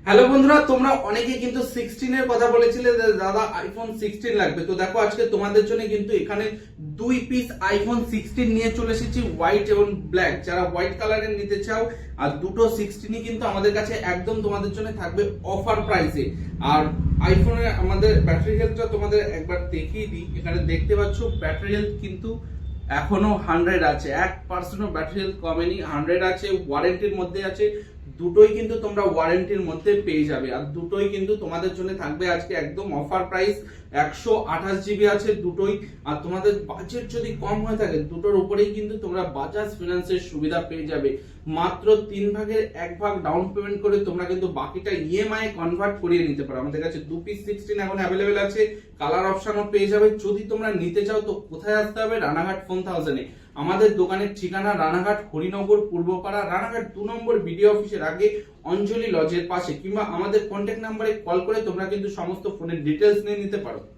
Hello বন্ধুরা, তোমরা অনেকে কিন্তু 16 এর কথা বলেছিলে যে দাদা আইফোন 16 লাগবে। তো দেখো আজকে তোমাদের জন্য কিন্তু এখানে দুই পিস আইফোন 16 নিয়ে চলে এসেছি, হোয়াইট এবং ব্ল্যাক। যারা হোয়াইট কালারের নিতে চাও, আর দুটো 16ই কিন্তু আমাদের কাছে একদম তোমাদের জন্য থাকবে অফার প্রাইসে। আর আইফোনের আমাদের ব্যাটারি হেলথটা তোমাদের একবার দেখিয়ে দিই। এখানে দেখতে পাচ্ছ ব্যাটারি হেলথ কিন্তু এখনো 100 আছে, 1% ব্যাটারি হেলথ কমেনি, 100 আছে, ওয়ারেন্টির মধ্যে আছে। দুটোই কিন্তু তোমরা ওয়ারেন্টির মধ্যে পেয়ে যাবে, আর দুটোই কিন্তু তোমাদের জন্য থাকবে আজকে একদম অফার প্রাইস। 128 জিবি আছে দুটোই। আর তোমাদের বাজেট যদি কম হয়ে থাকে, দুটোর উপরেই কিন্তু তোমরা বাজাজ ফিনান্সের সুবিধা পেয়ে যাবে। মাত্র 3/1 ডাউন পেমেন্ট করে তোমরা কিন্তু বাকিটা ইএমআই কনভার্ট করিয়ে নিতে পারো। আমাদের কাছে দু পিস 16 এখন অ্যাভেলেবেল আছে, কালার অপশনও পেয়ে যাবে। যদি তোমরা নিতে চাও তো কোথায় আসতে হবে? রানাঘাট ফোন 1000-এ। আমাদের দোকানের ঠিকানা রানাঘাট হরিনগর পূর্বপাড়া, রানাঘাট 2 নম্বর বিডিও অফিসের আগে অঞ্জলি লজের পাশে, কিংবা আমাদের কন্ট্যাক্ট নাম্বারে কল করে তোমরা কিন্তু সমস্ত ফোনের ডিটেলস নিয়ে নিতে পারো।